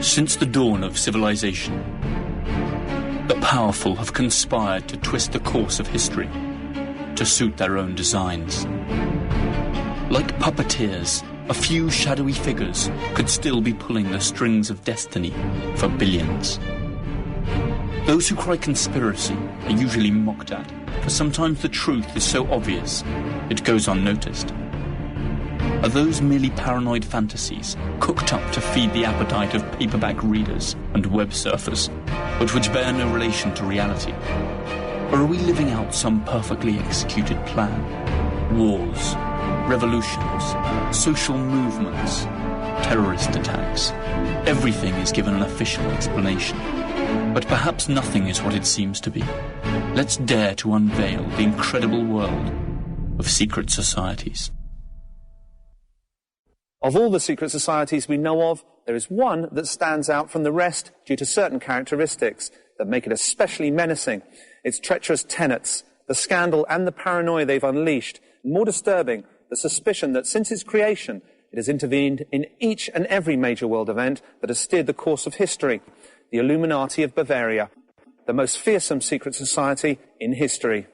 Since the dawn of civilization, the powerful have conspired to twist the course of history to suit their own designs. Like puppeteers, a few shadowy figures could still be pulling the strings of destiny for billions. Those who cry conspiracy are usually mocked at, for sometimes the truth is so obvious it goes unnoticed. Are those merely paranoid fantasies cooked up to feed the appetite of paperback readers and web surfers, but which bear no relation to reality? Or are we living out some perfectly executed plan? Wars, revolutions, social movements, terrorist attacks. Everything is given an official explanation. But perhaps nothing is what it seems to be. Let's dare to unveil the incredible world of secret societies. Of all the secret societies we know of, there is one that stands out from the rest due to certain characteristics that make it especially menacing. Its treacherous tenets, the scandal and the paranoia they've unleashed. More disturbing, the suspicion that since its creation, it has intervened in each and every major world event that has steered the course of history. The Illuminati of Bavaria, the most fearsome secret society in history.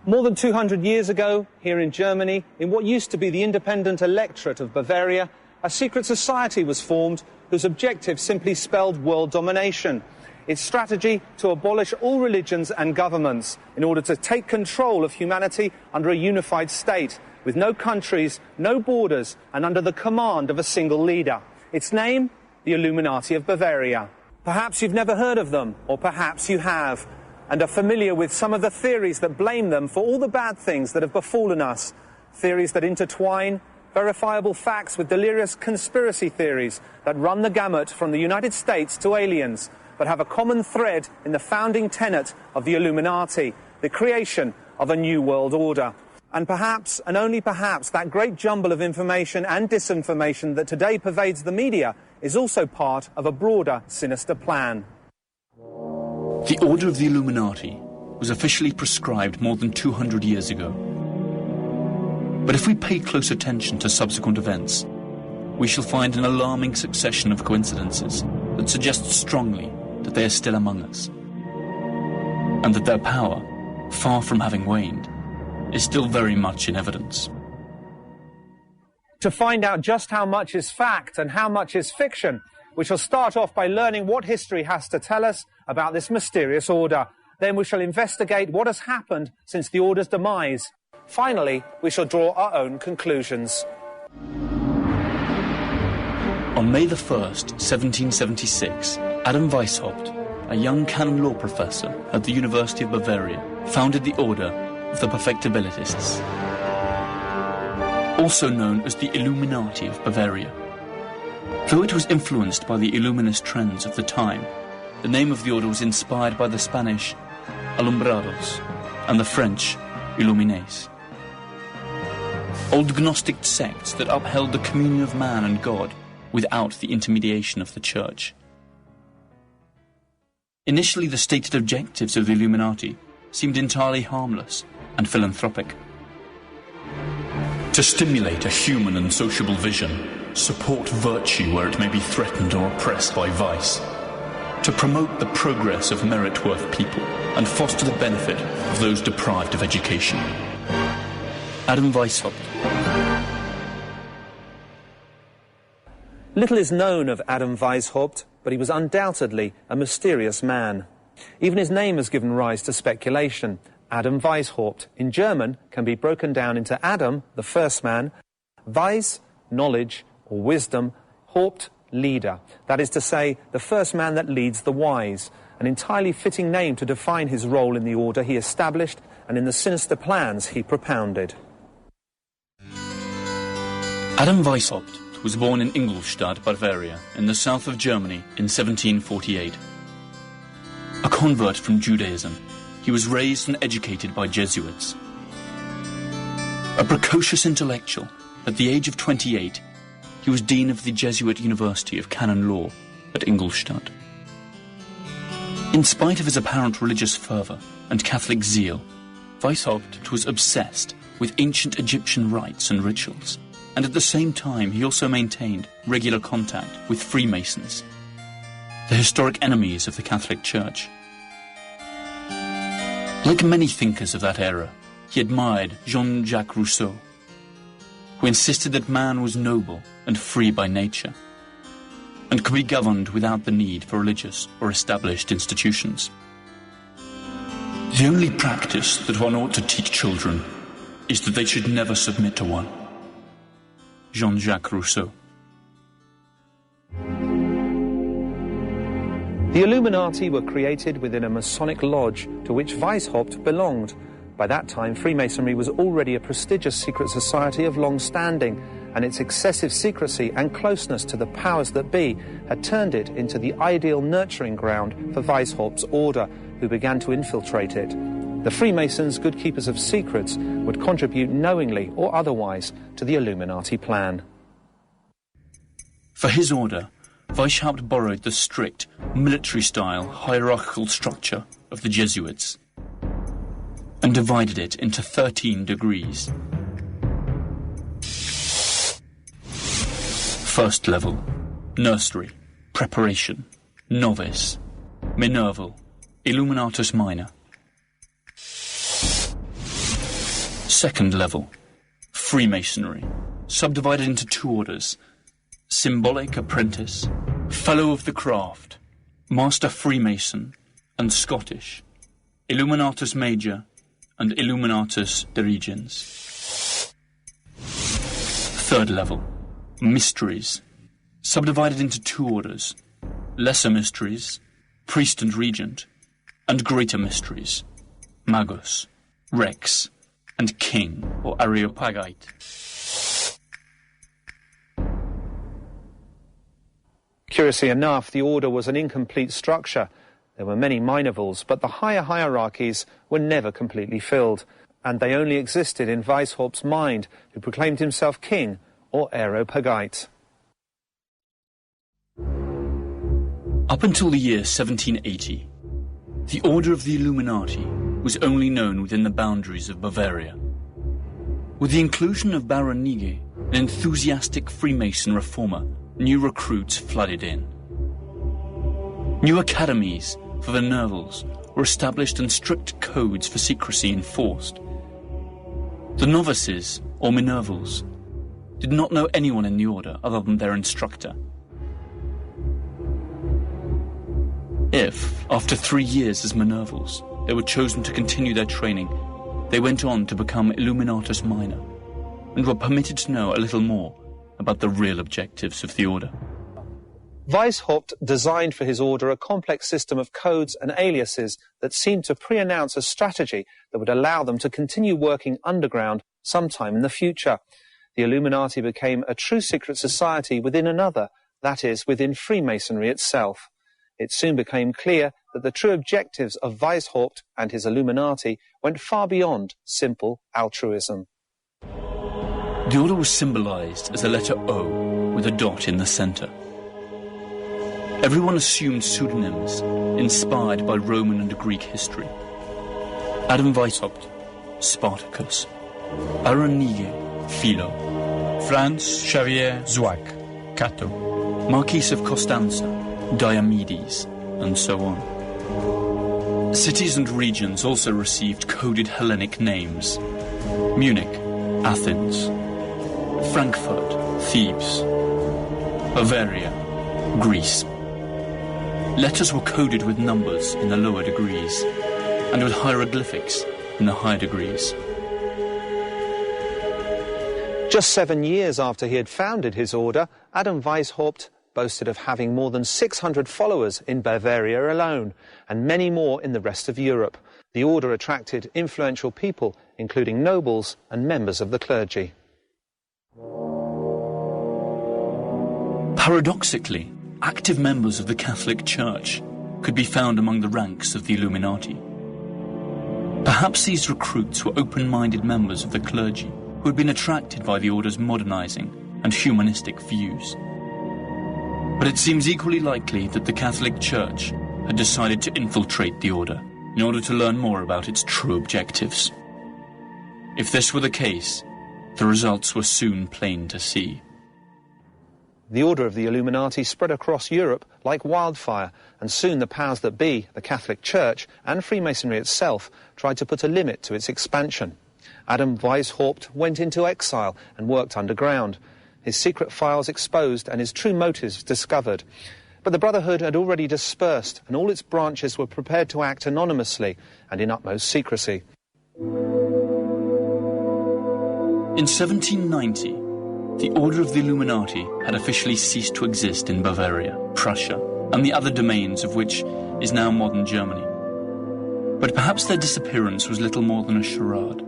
More than 200 years ago, here in Germany, in what used to be the independent electorate of Bavaria, a secret society was formed whose objective simply spelled world domination. Its strategy to abolish all religions and governments in order to take control of humanity under a unified state, with no countries, no borders, and under the command of a single leader. Its name, the Illuminati of Bavaria. Perhaps you've never heard of them, or perhaps you have, and are familiar with some of the theories that blame them for all the bad things that have befallen us. Theories that intertwine verifiable facts with delirious conspiracy theories that run the gamut from the United States to aliens, but have a common thread in the founding tenet of the Illuminati, the creation of a new world order. And perhaps, and only perhaps, that great jumble of information and disinformation that today pervades the media is also part of a broader, sinister plan. The Order of the Illuminati was officially prescribed more than 200 years ago. But if we pay close attention to subsequent events, we shall find an alarming succession of coincidences that suggest strongly that they are still among us, and that their power, far from having waned, is still very much in evidence. To find out just how much is fact and how much is fiction, we shall start off by learning what history has to tell us about this mysterious order. Then we shall investigate what has happened since the order's demise. Finally, we shall draw our own conclusions. On May the 1st, 1776, Adam Weishaupt, a young canon law professor at the University of Bavaria, founded the Order of the Perfectibilists, also known as the Illuminati of Bavaria. Though it was influenced by the Illuminist trends of the time, the name of the order was inspired by the Spanish alumbrados and the French illuminés, old Gnostic sects that upheld the communion of man and God without the intermediation of the Church. Initially, the stated objectives of the Illuminati seemed entirely harmless and philanthropic. To stimulate a human and sociable vision, support virtue where it may be threatened or oppressed by vice, to promote the progress of merit-worth people and foster the benefit of those deprived of education. Adam Weishaupt. Little is known of Adam Weishaupt, but he was undoubtedly a mysterious man. Even his name has given rise to speculation. Adam Weishaupt, in German, can be broken down into Adam, the first man, Weis, knowledge, or wisdom, Haupt, leader. That is to say, the first man that leads the wise, an entirely fitting name to define his role in the order he established and in the sinister plans he propounded. Adam Weishaupt was born in Ingolstadt, Bavaria, in the south of Germany in 1748. A convert from Judaism, he was raised and educated by Jesuits. A precocious intellectual, at the age of 28, he was dean of the Jesuit University of Canon Law at Ingolstadt. In spite of his apparent religious fervour and Catholic zeal, Weishaupt was obsessed with ancient Egyptian rites and rituals, and at the same time he also maintained regular contact with Freemasons, the historic enemies of the Catholic Church. Like many thinkers of that era, he admired Jean-Jacques Rousseau, who insisted that man was noble and free by nature, and could be governed without the need for religious or established institutions. The only practice that one ought to teach children is that they should never submit to one. Jean-Jacques Rousseau. The Illuminati were created within a Masonic lodge to which Weishaupt belonged. By that time, Freemasonry was already a prestigious secret society of long standing, and its excessive secrecy and closeness to the powers that be had turned it into the ideal nurturing ground for Weishaupt's order, who began to infiltrate it. The Freemasons, good keepers of secrets, would contribute knowingly or otherwise to the Illuminati plan. For his order, Weishaupt borrowed the strict, military-style hierarchical structure of the Jesuits and divided it into 13 degrees. First level, nursery, preparation, novice, minerval, illuminatus minor. Second level, Freemasonry, subdivided into 2 orders: symbolic apprentice, fellow of the craft, master Freemason, and Scottish, illuminatus major, and illuminatus dirigens. Third level, mysteries, subdivided into 2 orders: lesser mysteries, priest and regent, and greater mysteries, magus, rex, and king, or areopagite. Curiously enough, the order was an incomplete structure. There were many minorvals, but the higher hierarchies were never completely filled, and they only existed in Weishaupt's mind, who proclaimed himself king, or areopagite. Up until the year 1780, the Order of the Illuminati was only known within the boundaries of Bavaria. With the inclusion of Baron Nige, an enthusiastic Freemason reformer, new recruits flooded in. New academies for the Nervals were established and strict codes for secrecy enforced. The novices, or Minervals, did not know anyone in the order other than their instructor. If, after 3 years as Minervals, they were chosen to continue their training, they went on to become Illuminatus Minor, and were permitted to know a little more about the real objectives of the order. Weishaupt designed for his order a complex system of codes and aliases that seemed to pre-announce a strategy that would allow them to continue working underground sometime in the future. The Illuminati became a true secret society within another, that is, within Freemasonry itself. It soon became clear that the true objectives of Weishaupt and his Illuminati went far beyond simple altruism. The order was symbolized as a letter O with a dot in the center. Everyone assumed pseudonyms inspired by Roman and Greek history. Adam Weishaupt, Spartacus. Baron Nige, Philo. Franz Xavier Zwack, Cato. Marquis of Costanza, Diomedes, and so on. Cities and regions also received coded Hellenic names: Munich, Athens; Frankfurt, Thebes; Bavaria, Greece. Letters were coded with numbers in the lower degrees, and with hieroglyphics in the higher degrees. Just 7 years after he had founded his order, Adam Weishaupt boasted of having more than 600 followers in Bavaria alone, and many more in the rest of Europe. The order attracted influential people, including nobles and members of the clergy. Paradoxically, active members of the Catholic Church could be found among the ranks of the Illuminati. Perhaps these recruits were open-minded members of the clergy who had been attracted by the order's modernizing and humanistic views. But it seems equally likely that the Catholic Church had decided to infiltrate the order in order to learn more about its true objectives. If this were the case, the results were soon plain to see. The order of the Illuminati spread across Europe like wildfire, and soon the powers that be, the Catholic Church and Freemasonry itself, tried to put a limit to its expansion. Adam Weishaupt went into exile and worked underground, his secret files exposed and his true motives discovered. But the Brotherhood had already dispersed, and all its branches were prepared to act anonymously and in utmost secrecy. In 1790, the Order of the Illuminati had officially ceased to exist in Bavaria, Prussia, and the other domains of which is now modern Germany. But perhaps their disappearance was little more than a charade.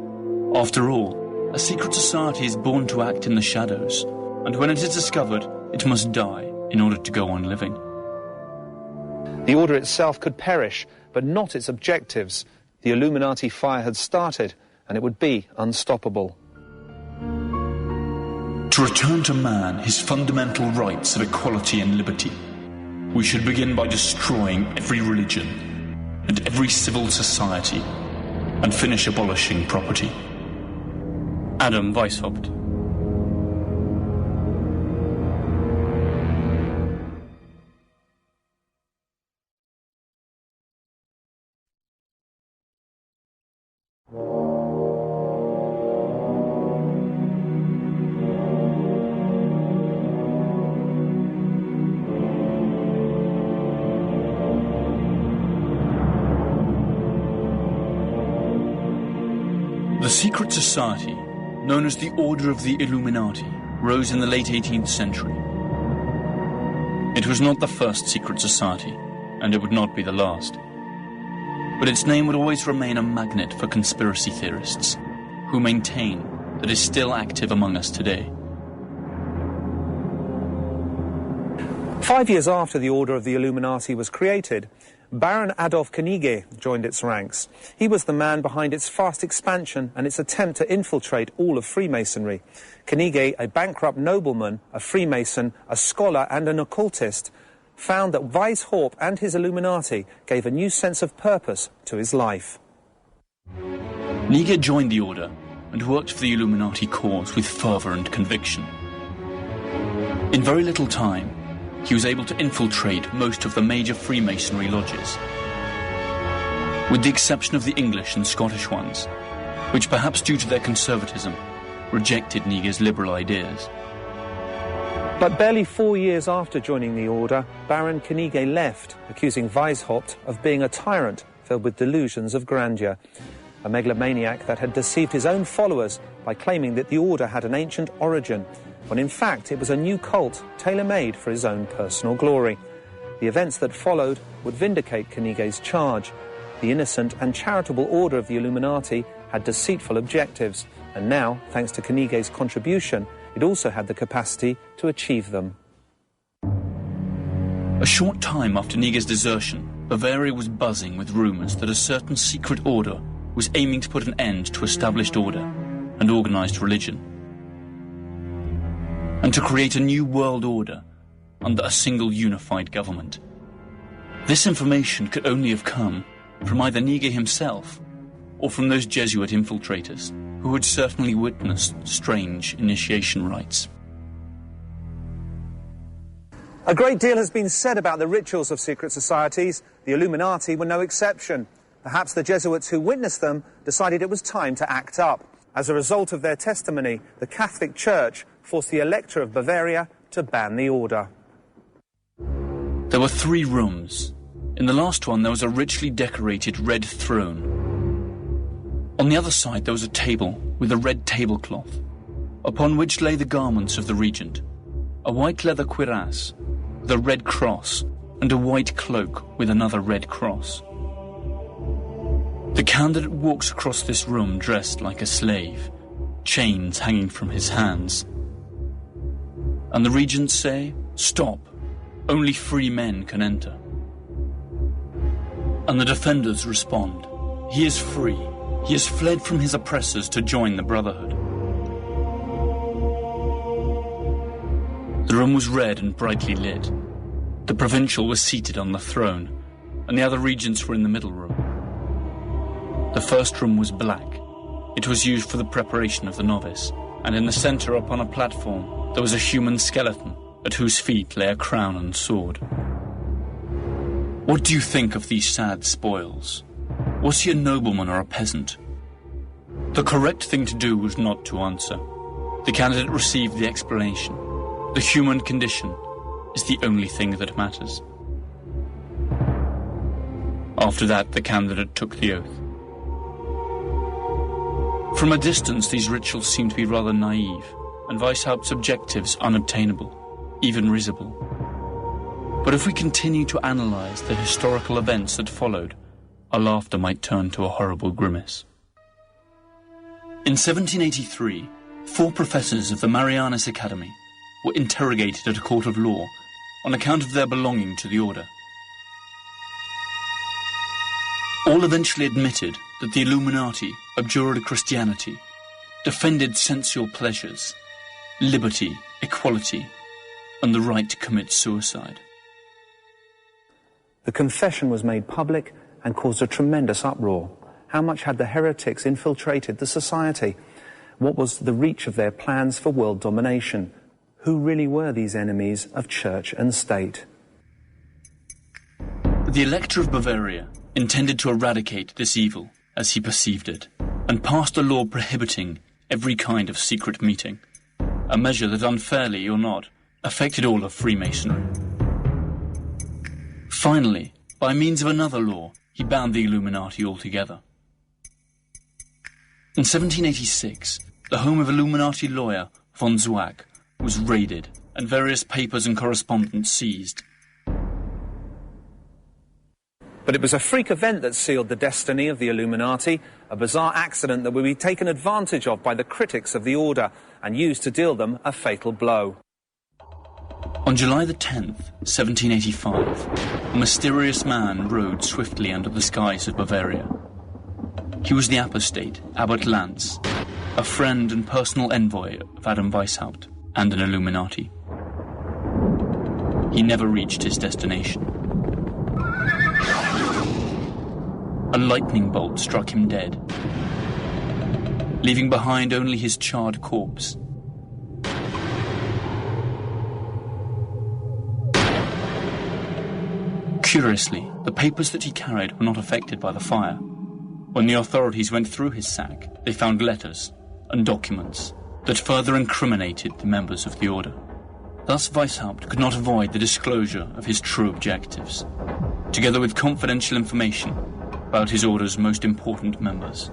After all, a secret society is born to act in the shadows, and when it is discovered, it must die in order to go on living. The order itself could perish, but not its objectives. The Illuminati fire had started, and it would be unstoppable. To return to man his fundamental rights of equality and liberty, we should begin by destroying every religion and every civil society, and finish abolishing property. Adam Weishaupt. The secret society, known as the Order of the Illuminati, rose in the late 18th century. It was not the first secret society, and it would not be the last. But its name would always remain a magnet for conspiracy theorists, who maintain that it is still active among us today. 5 years after the Order of the Illuminati was created, Baron Adolf Knigge joined its ranks. He was the man behind its fast expansion and its attempt to infiltrate all of Freemasonry. Knigge, a bankrupt nobleman, a Freemason, a scholar and an occultist, found that Weishaupt and his Illuminati gave a new sense of purpose to his life. Knigge joined the order and worked for the Illuminati cause with fervour and conviction. In very little time, he was able to infiltrate most of the major Freemasonry lodges, with the exception of the English and Scottish ones, which, perhaps due to their conservatism, rejected Knigge's liberal ideas. But barely 4 years after joining the order, Baron Knigge left, accusing Weishaupt of being a tyrant filled with delusions of grandeur, a megalomaniac that had deceived his own followers by claiming that the order had an ancient origin, when in fact it was a new cult tailor-made for his own personal glory. The events that followed would vindicate Knigge's charge. The innocent and charitable order of the Illuminati had deceitful objectives, and now, thanks to Knigge's contribution, it also had the capacity to achieve them. A short time after Knigge's desertion, Bavaria was buzzing with rumours that a certain secret order was aiming to put an end to established order and organised religion, and to create a new world order under a single unified government. This information could only have come from either Knigge himself or from those Jesuit infiltrators who had certainly witnessed strange initiation rites. A great deal has been said about the rituals of secret societies. The Illuminati were no exception. Perhaps the Jesuits who witnessed them decided it was time to act up. As a result of their testimony, the Catholic Church forced the Elector of Bavaria to ban the order. There were 3 rooms. In the last one there was a richly decorated red throne. On the other side there was a table with a red tablecloth, upon which lay the garments of the regent, a white leather cuirass with a red cross and a white cloak with another red cross. The candidate walks across this room dressed like a slave, chains hanging from his hands. And the regents say "Stop! Only free men can enter." And the defenders respond, "He is free. He has fled from his oppressors to join the Brotherhood." The room was red and brightly lit. The provincial was seated on the throne, and the other regents were in the middle room. The first room was black. It was used for the preparation of the novice, and in the centre upon a platform there was a human skeleton, at whose feet lay a crown and sword. What do you think of these sad spoils? Was he a nobleman or a peasant? The correct thing to do was not to answer. The candidate received the explanation. The human condition is the only thing that matters. After that, the candidate took the oath. From a distance, these rituals seemed to be rather naive, and Weishaupt's objectives unobtainable, even risible. But if we continue to analyze the historical events that followed, our laughter might turn to a horrible grimace. In 1783, 4 professors of the Marianus Academy were interrogated at a court of law on account of their belonging to the order. All eventually admitted that the Illuminati abjured Christianity, defended sensual pleasures, liberty, equality, and the right to commit suicide. The confession was made public and caused a tremendous uproar. How much had the heretics infiltrated the society? What was the reach of their plans for world domination? Who really were these enemies of church and state? The Elector of Bavaria intended to eradicate this evil as he perceived it, and passed a law prohibiting every kind of secret meeting, a measure that, unfairly or not, affected all of Freemasonry. Finally, by means of another law, he banned the Illuminati altogether. In 1786, the home of Illuminati lawyer von Zwack was raided and various papers and correspondence seized. But it was a freak event that sealed the destiny of the Illuminati, a bizarre accident that would be taken advantage of by the critics of the order and used to deal them a fatal blow. On July the 10th, 1785, a mysterious man rode swiftly under the skies of Bavaria. He was the apostate, Abbot Lance, a friend and personal envoy of Adam Weishaupt, and an Illuminati. He never reached his destination. A lightning bolt struck him dead, leaving behind only his charred corpse. Curiously, the papers that he carried were not affected by the fire. When the authorities went through his sack, they found letters and documents that further incriminated the members of the order. Thus Weishaupt could not avoid the disclosure of his true objectives, together with confidential information about his order's most important members.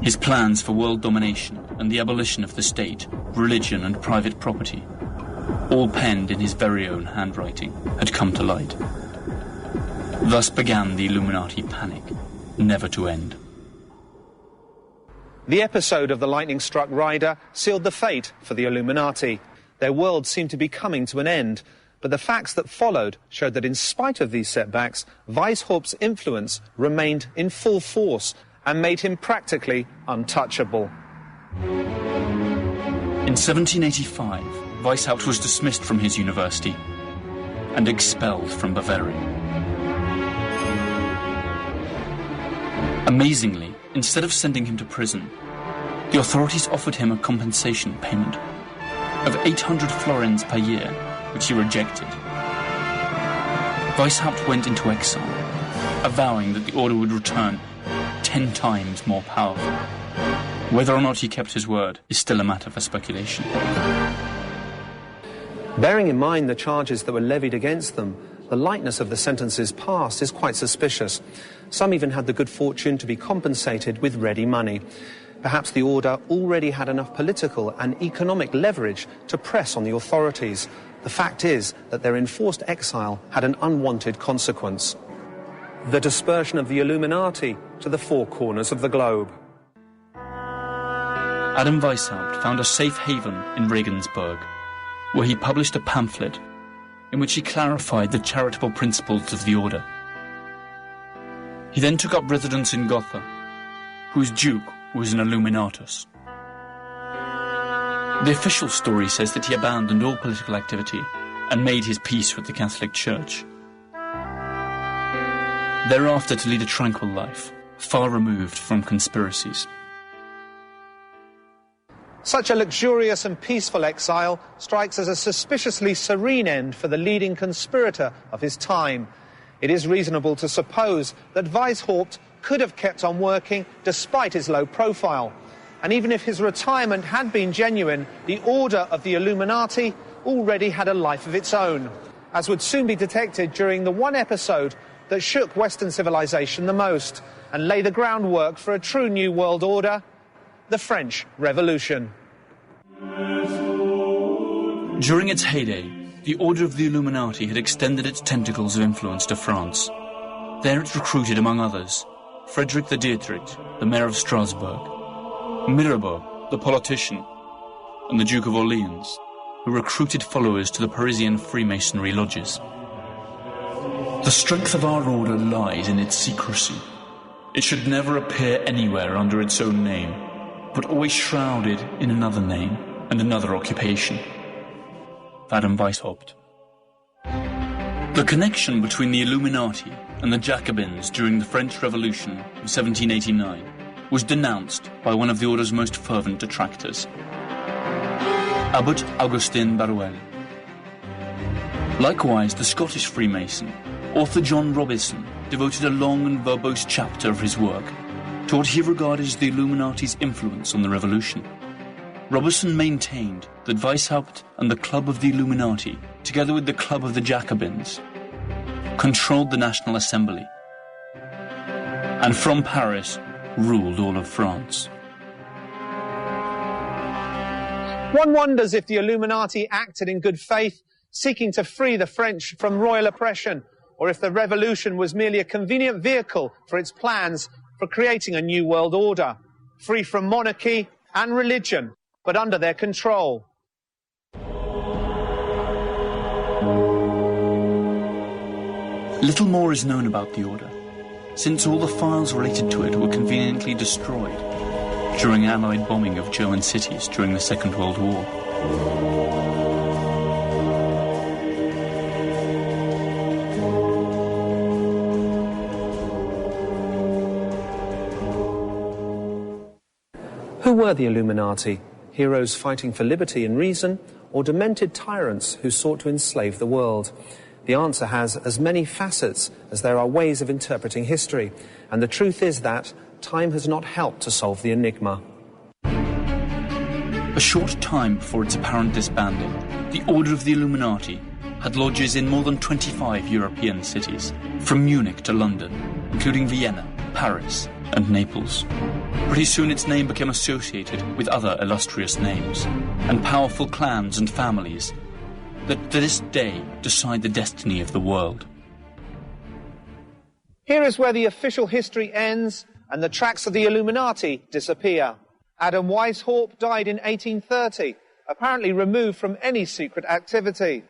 His plans for world domination and the abolition of the state, religion and private property, all penned in his very own handwriting, had come to light. Thus began the Illuminati panic, never to end. The episode of the lightning-struck rider sealed the fate for the Illuminati. Their world seemed to be coming to an end, but the facts that followed showed that in spite of these setbacks, Weishaupt's influence remained in full force and made him practically untouchable. In 1785, Weishaupt was dismissed from his university and expelled from Bavaria. Amazingly, instead of sending him to prison, the authorities offered him a compensation payment of 800 florins per year, which he rejected. Weishaupt went into exile, avowing that the order would return 10 times more powerful. Whether or not he kept his word is still a matter for speculation. Bearing in mind the charges that were levied against them, the lightness of the sentences passed is quite suspicious. Some even had the good fortune to be compensated with ready money. Perhaps the order already had enough political and economic leverage to press on the authorities. The fact is that their enforced exile had an unwanted consequence: the dispersion of the Illuminati to the 4 corners of the globe. Adam Weishaupt found a safe haven in Regensburg, where he published a pamphlet in which he clarified the charitable principles of the order. He then took up residence in Gotha, whose duke was an Illuminatus. The official story says that he abandoned all political activity and made his peace with the Catholic Church. Thereafter to lead a tranquil life, far removed from conspiracies. Such a luxurious and peaceful exile strikes as a suspiciously serene end for the leading conspirator of his time. It is reasonable to suppose that Weishaupt could have kept on working despite his low profile. And even if his retirement had been genuine, the order of the Illuminati already had a life of its own, as would soon be detected during the one episode that shook Western civilization the most and lay the groundwork for a true new world order, the French Revolution. During its heyday, the Order of the Illuminati had extended its tentacles of influence to France. There it recruited, among others, Frederick the Dietrich, the mayor of Strasbourg, Mirabeau, the politician, and the Duke of Orleans, who recruited followers to the Parisian Freemasonry lodges. The strength of our order lies in its secrecy. It should never appear anywhere under its own name, but always shrouded in another name and another occupation. Weishaupt. The connection between the Illuminati and the Jacobins during the French Revolution of 1789 was denounced by one of the order's most fervent detractors, Abbot Augustin Barruel. Likewise, the Scottish Freemason, author John Robison, devoted a long and verbose chapter of his work to what he regarded as the Illuminati's influence on the revolution. Robison maintained that Weishaupt and the Club of the Illuminati, together with the Club of the Jacobins, controlled the National Assembly, and from Paris ruled all of France. One wonders if the Illuminati acted in good faith, seeking to free the French from royal oppression, or if the revolution was merely a convenient vehicle for its plans for creating a new world order, free from monarchy and religion, but under their control. Little more is known about the order, since all the files related to it were conveniently destroyed during Allied bombing of German cities during the Second World War. Who were the Illuminati? Heroes fighting for liberty and reason, or demented tyrants who sought to enslave the world? The answer has as many facets as there are ways of interpreting history, and the truth is that time has not helped to solve the enigma. A short time before its apparent disbanding, the Order of the Illuminati had lodges in more than 25 European cities, from Munich to London, including Vienna, Paris, and Naples. Pretty soon its name became associated with other illustrious names, and powerful clans and families that to this day decide the destiny of the world. Here is where the official history ends and the tracks of the Illuminati disappear. Adam Weishaupt died in 1830, apparently removed from any secret activity.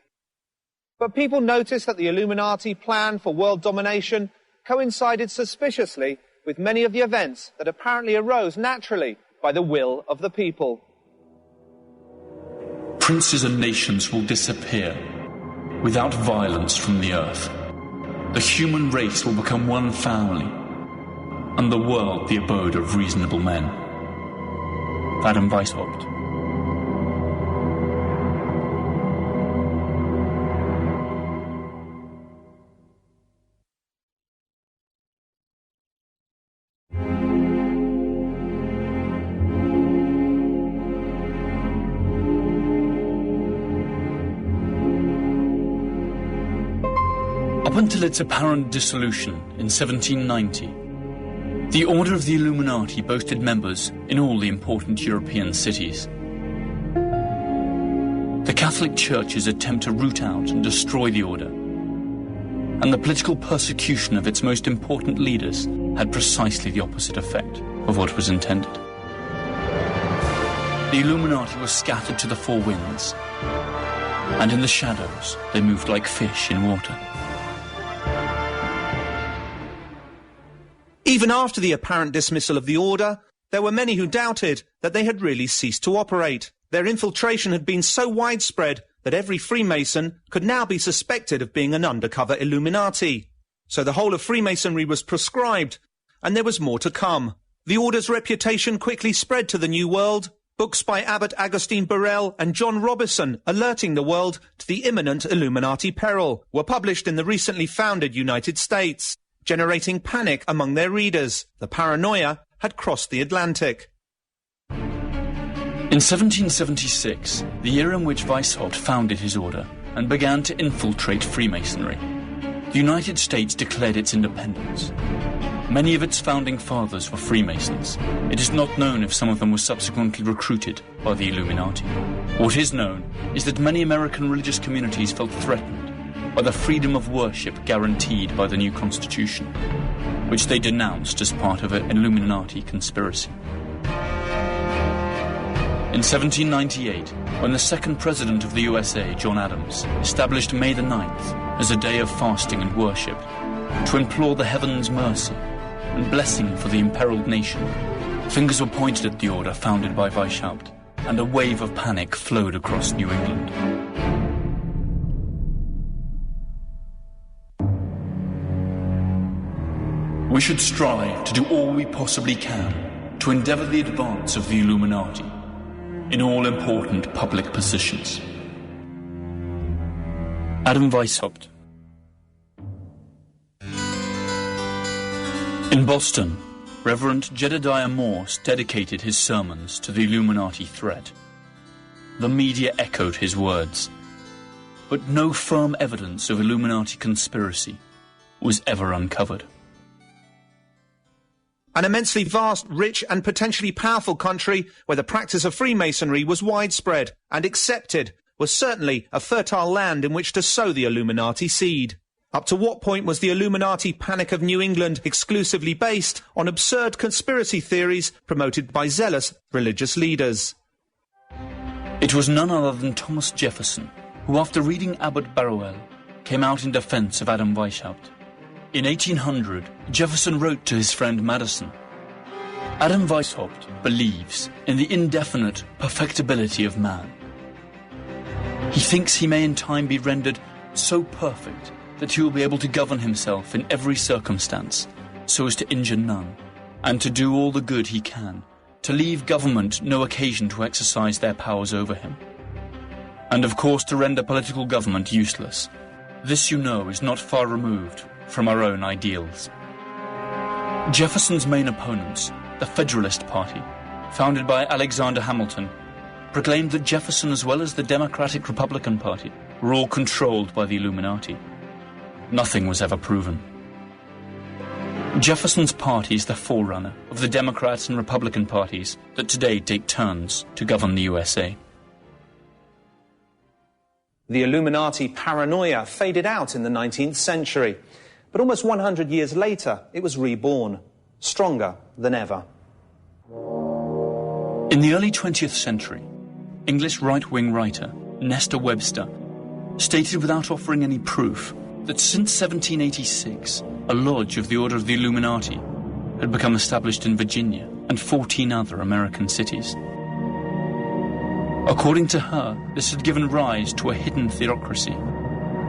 But people noticed that the Illuminati plan for world domination coincided suspiciously with many of the events that apparently arose naturally by the will of the people. Princes and nations will disappear without violence from the earth. The human race will become one family, and the world the abode of reasonable men. Weishaupt. Up until its apparent dissolution in 1790, the Order of the Illuminati boasted members in all the important European cities. The Catholic Church's attempt to root out and destroy the Order, and the political persecution of its most important leaders had precisely the opposite effect of what was intended. The Illuminati was scattered to the four winds, and in the shadows they moved like fish in water. Even after the apparent dismissal of the order, there were many who doubted that they had really ceased to operate. Their infiltration had been so widespread that every Freemason could now be suspected of being an undercover Illuminati. So the whole of Freemasonry was proscribed, and there was more to come. The order's reputation quickly spread to the New World. Books by Abbot Augustine Burrell and John Robison alerting the world to the imminent Illuminati peril were published in the recently founded United States, generating panic among their readers. The paranoia had crossed the Atlantic. In 1776, the year in which Weishaupt founded his order and began to infiltrate Freemasonry, the United States declared its independence. Many of its founding fathers were Freemasons. It is not known if some of them were subsequently recruited by the Illuminati. What is known is that many American religious communities felt threatened by the freedom of worship guaranteed by the new Constitution, which they denounced as part of an Illuminati conspiracy. In 1798, when the second president of the USA, John Adams, established May the 9th as a day of fasting and worship to implore the heavens' mercy and blessing for the imperiled nation, fingers were pointed at the order founded by Weishaupt, and a wave of panic flowed across New England. We should strive to do all we possibly can to endeavour the advance of the Illuminati in all important public positions. Adam Weishaupt. In Boston, Reverend Jedediah Morse dedicated his sermons to the Illuminati threat. The media echoed his words, but no firm evidence of Illuminati conspiracy was ever uncovered. An immensely vast, rich and potentially powerful country where the practice of Freemasonry was widespread and accepted was certainly a fertile land in which to sow the Illuminati seed. Up to what point was the Illuminati panic of New England exclusively based on absurd conspiracy theories promoted by zealous religious leaders? It was none other than Thomas Jefferson who, after reading Abbot Barrowell, came out in defense of Adam Weishaupt. In 1800, Jefferson wrote to his friend Madison, "Adam Weishaupt believes in the indefinite perfectibility of man. He thinks he may in time be rendered so perfect that he will be able to govern himself in every circumstance, so as to injure none, and to do all the good he can, to leave government no occasion to exercise their powers over him, and of course to render political government useless. This, you know, is not far removed from our own ideals." Jefferson's main opponents, the Federalist Party, founded by Alexander Hamilton, proclaimed that Jefferson, as well as the Democratic Republican Party, were all controlled by the Illuminati. Nothing was ever proven. Jefferson's party is the forerunner of the Democrats and Republican parties that today take turns to govern the USA. The Illuminati paranoia faded out in the 19th century, but almost 100 years later it was reborn, stronger than ever. In the early 20th century, English right-wing writer Nesta Webster stated without offering any proof that since 1786, a lodge of the Order of the Illuminati had become established in Virginia and 14 other American cities. According to her, this had given rise to a hidden theocracy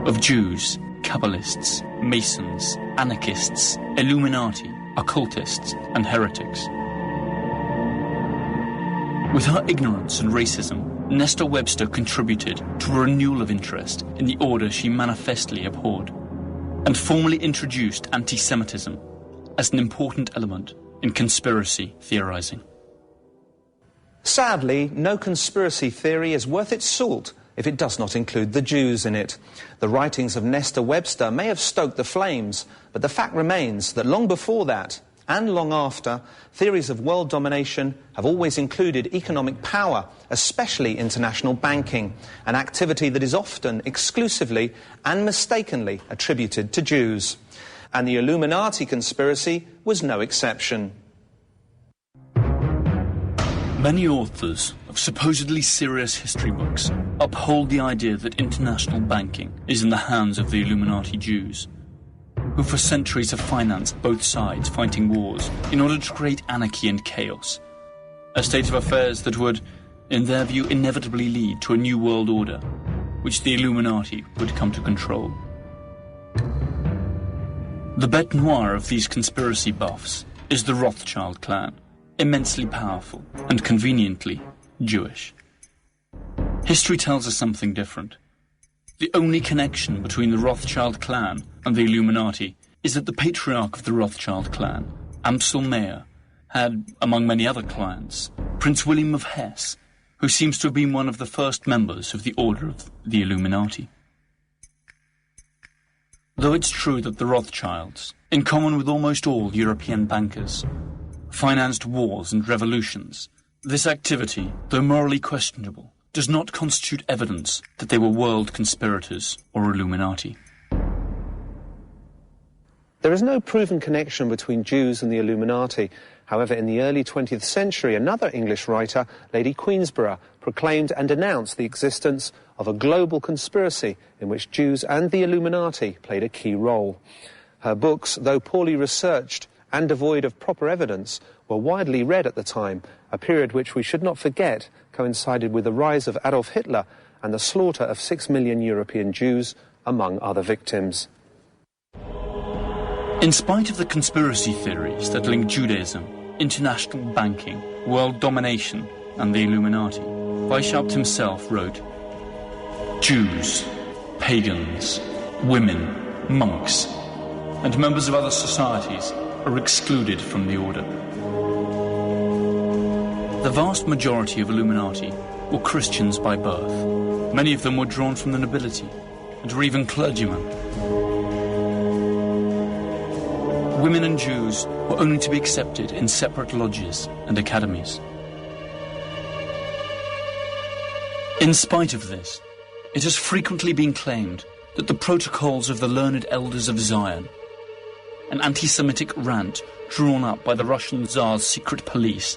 of Jews, Kabbalists, Masons, anarchists, Illuminati, occultists, and heretics. With her ignorance and racism, Nesta Webster contributed to a renewal of interest in the order she manifestly abhorred, and formally introduced anti-Semitism as an important element in conspiracy theorizing. Sadly, no conspiracy theory is worth its salt if it does not include the Jews in it. The writings of Nesta Webster may have stoked the flames, but the fact remains that long before that, and long after, theories of world domination have always included economic power, especially international banking, an activity that is often exclusively and mistakenly attributed to Jews. And the Illuminati conspiracy was no exception. Many authors of supposedly serious history books uphold the idea that international banking is in the hands of the Illuminati Jews, who for centuries have financed both sides fighting wars in order to create anarchy and chaos, a state of affairs that would, in their view, inevitably lead to a new world order, which the Illuminati would come to control. The bête noire of these conspiracy buffs is the Rothschild clan, immensely powerful and conveniently Jewish. History tells us something different. The only connection between the Rothschild clan and the Illuminati is that the patriarch of the Rothschild clan, Amsel Meyer, had, among many other clients, Prince William of Hesse, who seems to have been one of the first members of the Order of the Illuminati. Though it's true that the Rothschilds, in common with almost all European bankers, financed wars and revolutions, this activity, though morally questionable, does not constitute evidence that they were world conspirators or Illuminati. There is no proven connection between Jews and the Illuminati. However, in the early 20th century, another English writer, Lady Queensborough, proclaimed and denounced the existence of a global conspiracy in which Jews and the Illuminati played a key role. Her books, though poorly researched and devoid of proper evidence, were widely read at the time, a period which we should not forget coincided with the rise of Adolf Hitler and the slaughter of 6 million European Jews, among other victims. In spite of the conspiracy theories that link Judaism, international banking, world domination, and the Illuminati, Weishaupt himself wrote, "Jews, pagans, women, monks, and members of other societies are excluded from the order." The vast majority of Illuminati were Christians by birth. Many of them were drawn from the nobility, and were even clergymen. Women and Jews were only to be accepted in separate lodges and academies. In spite of this, it has frequently been claimed that the protocols of the learned elders of Zion, an anti-Semitic rant drawn up by the Russian Tsar's secret police,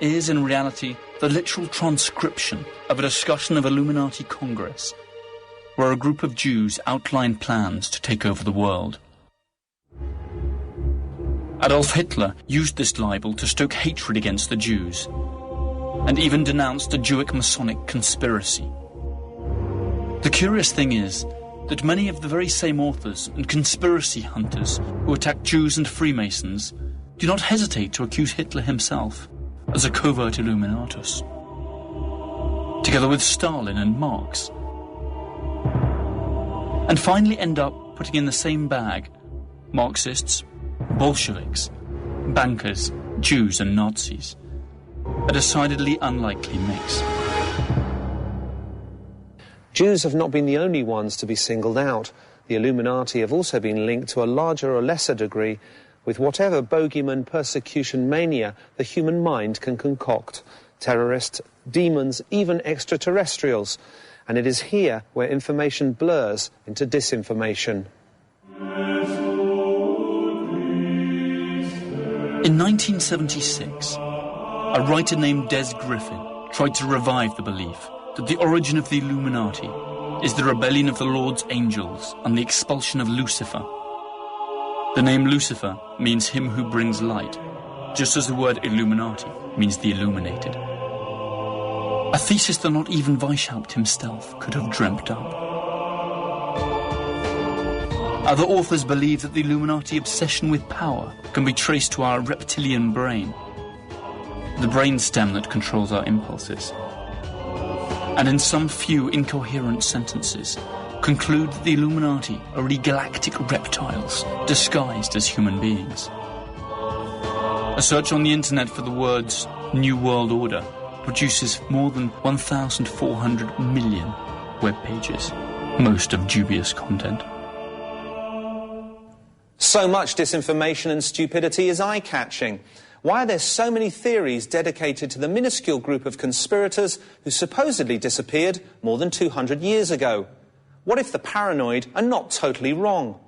is in reality the literal transcription of a discussion of Illuminati Congress, where a group of Jews outlined plans to take over the world. Adolf Hitler used this libel to stoke hatred against the Jews, and even denounced a Jewish Masonic conspiracy. The curious thing is that many of the very same authors and conspiracy hunters who attack Jews and Freemasons do not hesitate to accuse Hitler himself as a covert Illuminatus, together with Stalin and Marx, and finally end up putting in the same bag Marxists, Bolsheviks, bankers, Jews and Nazis, a decidedly unlikely mix. Jews have not been the only ones to be singled out. The Illuminati have also been linked to a larger or lesser degree with whatever bogeyman persecution mania the human mind can concoct. Terrorists, demons, even extraterrestrials. And it is here where information blurs into disinformation. In 1976, a writer named Des Griffin tried to revive the belief that the origin of the Illuminati is the rebellion of the Lord's angels and the expulsion of Lucifer. The name Lucifer means him who brings light, just as the word Illuminati means the illuminated. A thesis that not even Weishaupt himself could have dreamt up. Other authors believe that the Illuminati obsession with power can be traced to our reptilian brain, the brainstem that controls our impulses, and in some few incoherent sentences conclude that the Illuminati are really galactic reptiles disguised as human beings. A search on the internet for the words New World Order produces more than 1,400 million web pages, most of dubious content. So much disinformation and stupidity is eye-catching. Why are there so many theories dedicated to the minuscule group of conspirators who supposedly disappeared more than 200 years ago? What if the paranoid are not totally wrong?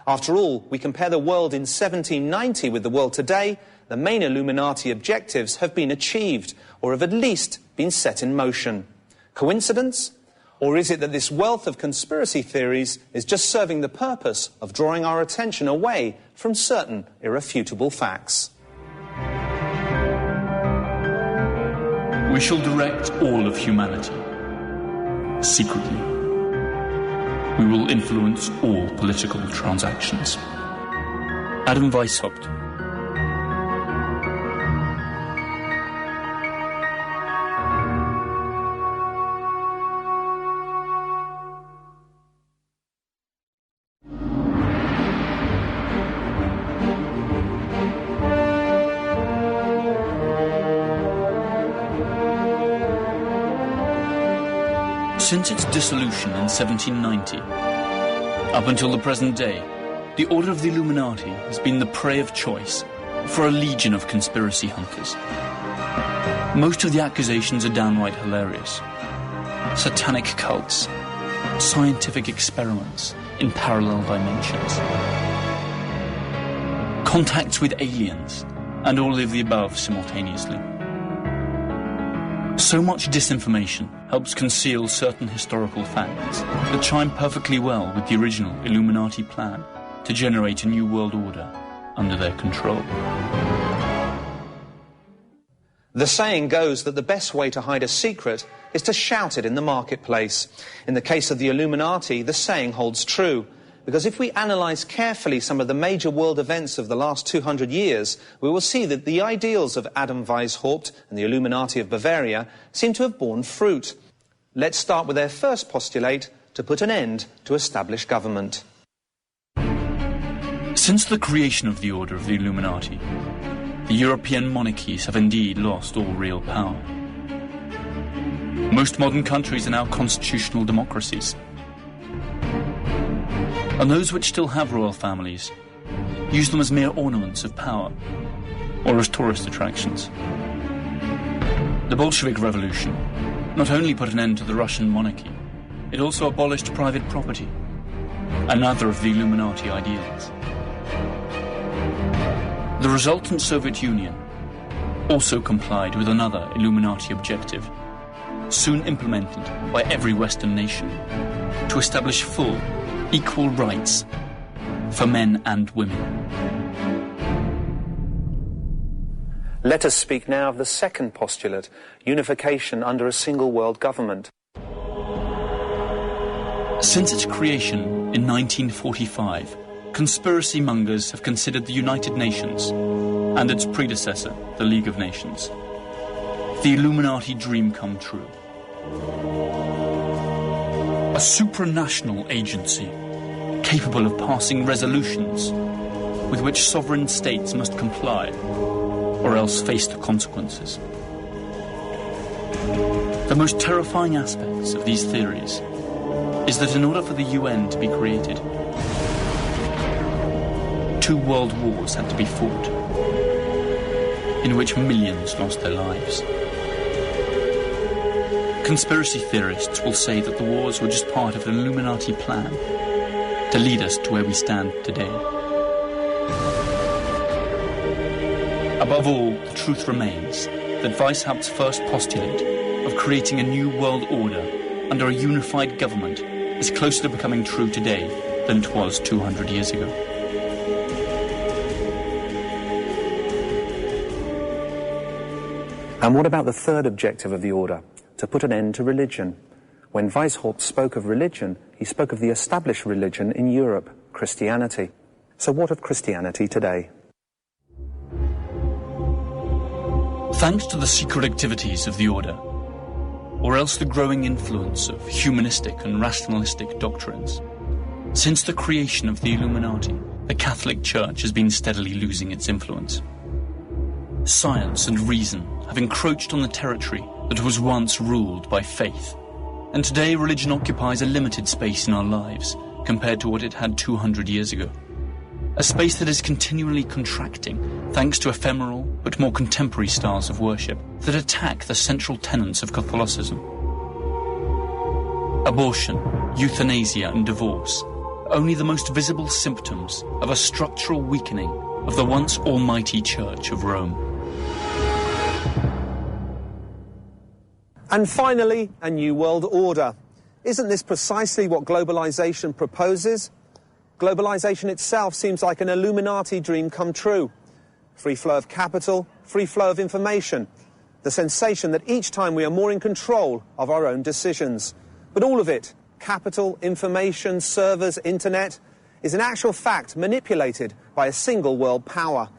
After all, we compare the world in 1790 with the world today, the main Illuminati objectives have been achieved, or have at least been set in motion. Coincidence? Or is it that this wealth of conspiracy theories is just serving the purpose of drawing our attention away from certain irrefutable facts? We shall direct all of humanity, secretly. We will influence all political transactions. Adam Weishaupt. Since its dissolution in 1790, up until the present day, the Order of the Illuminati has been the prey of choice for a legion of conspiracy hunters. Most of the accusations are downright hilarious. Satanic cults, scientific experiments in parallel dimensions, contacts with aliens, and all of the above simultaneously. So much disinformation helps conceal certain historical facts that chime perfectly well with the original Illuminati plan to generate a new world order under their control. The saying goes that the best way to hide a secret is to shout it in the marketplace. In the case of the Illuminati, the saying holds true. Because if we analyse carefully some of the major world events of the last 200 years, we will see that the ideals of Adam Weishaupt and the Illuminati of Bavaria seem to have borne fruit. Let's start with their first postulate to put an end to established government. Since the creation of the Order of the Illuminati, the European monarchies have indeed lost all real power. Most modern countries are now constitutional democracies. And those which still have royal families use them as mere ornaments of power or as tourist attractions. The Bolshevik Revolution not only put an end to the Russian monarchy, it also abolished private property, another of the Illuminati ideals. The resultant Soviet Union also complied with another Illuminati objective, soon implemented by every Western nation, to establish full, equal rights for men and women. Let us speak now of the second postulate, unification under a single world government. Since its creation in 1945, conspiracy mongers have considered the United Nations and its predecessor, the League of Nations, the Illuminati dream come true. A supranational agency capable of passing resolutions with which sovereign states must comply or else face the consequences. The most terrifying aspects of these theories is that in order for the UN to be created, 2 world wars had to be fought, in which millions lost their lives. Conspiracy theorists will say that the wars were just part of an Illuminati plan to lead us to where we stand today. Above all, the truth remains that Weishaupt's first postulate of creating a new world order under a unified government is closer to becoming true today than it was 200 years ago. And what about the third objective of the order? To put an end to religion. When Weishaupt spoke of religion, he spoke of the established religion in Europe, Christianity. So what of Christianity today? Thanks to the secret activities of the order, or else the growing influence of humanistic and rationalistic doctrines, since the creation of the Illuminati, the Catholic Church has been steadily losing its influence. Science and reason have encroached on the territory that was once ruled by faith, and today religion occupies a limited space in our lives compared to what it had 200 years ago. A space that is continually contracting thanks to ephemeral but more contemporary styles of worship that attack the central tenets of Catholicism. Abortion, euthanasia and divorce, only the most visible symptoms of a structural weakening of the once almighty Church of Rome. And finally, a new world order. Isn't this precisely what globalization proposes? Globalization itself seems like an Illuminati dream come true. Free flow of capital, free flow of information. The sensation that each time we are more in control of our own decisions. But all of it, capital, information, servers, internet, is in actual fact manipulated by a single world power.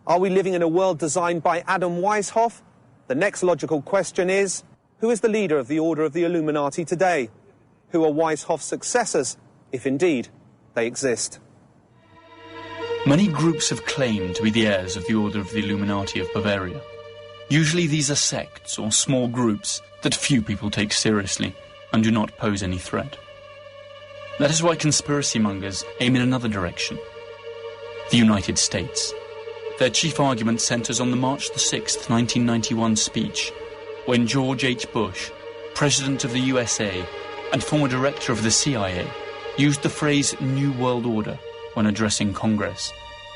Are we living in a world designed by Adam Weishaupt? The next logical question is, who is the leader of the Order of the Illuminati today? Who are Weishaupt's successors, if indeed they exist? Many groups have claimed to be the heirs of the Order of the Illuminati of Bavaria. Usually these are sects or small groups that few people take seriously and do not pose any threat. That is why conspiracy mongers aim in another direction. The United States. Their chief argument centers on the March the 6th, 1991 speech, when George H. Bush, President of the USA and former director of the CIA, used the phrase New World Order when addressing Congress,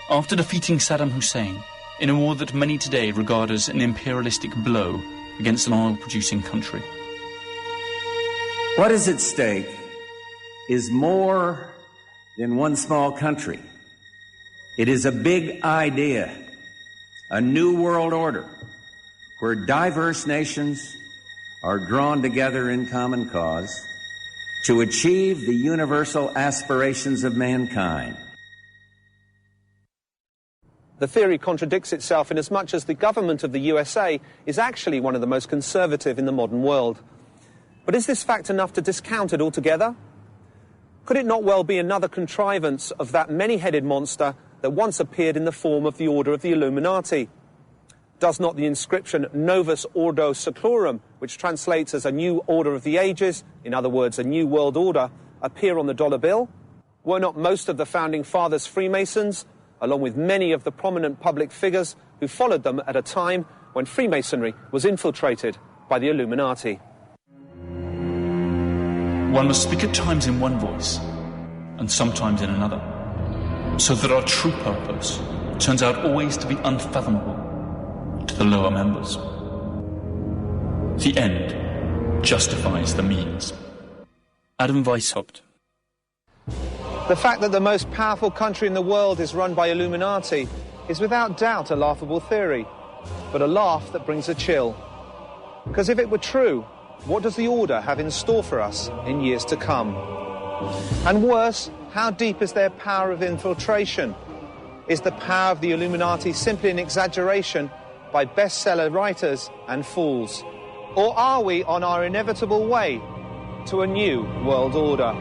after defeating Saddam Hussein in a war that many today regard as an imperialistic blow against an oil-producing country. What is at stake is more than one small country. It is a big idea, a new world order, where diverse nations are drawn together in common cause to achieve the universal aspirations of mankind. The theory contradicts itself in as much as the government of the USA is actually one of the most conservative in the modern world. But is this fact enough to discount it altogether? Could it not well be another contrivance of that many-headed monster that once appeared in the form of the Order of the Illuminati? Does not the inscription Novus Ordo Seclorum, which translates as a new order of the ages, in other words, a new world order, appear on the dollar bill? Were not most of the founding fathers Freemasons, along with many of the prominent public figures who followed them at a time when Freemasonry was infiltrated by the Illuminati? One must speak at times in one voice, and sometimes in another, so that our true purpose turns out always to be unfathomable to the lower members. The end justifies the means. Adam Weishaupt. The fact that the most powerful country in the world is run by Illuminati is without doubt a laughable theory, but a laugh that brings a chill. Because if it were true, what does the Order have in store for us in years to come? And worse, how deep is their power of infiltration? Is the power of the Illuminati simply an exaggeration by bestseller writers and fools? Or are we on our inevitable way to a new world order?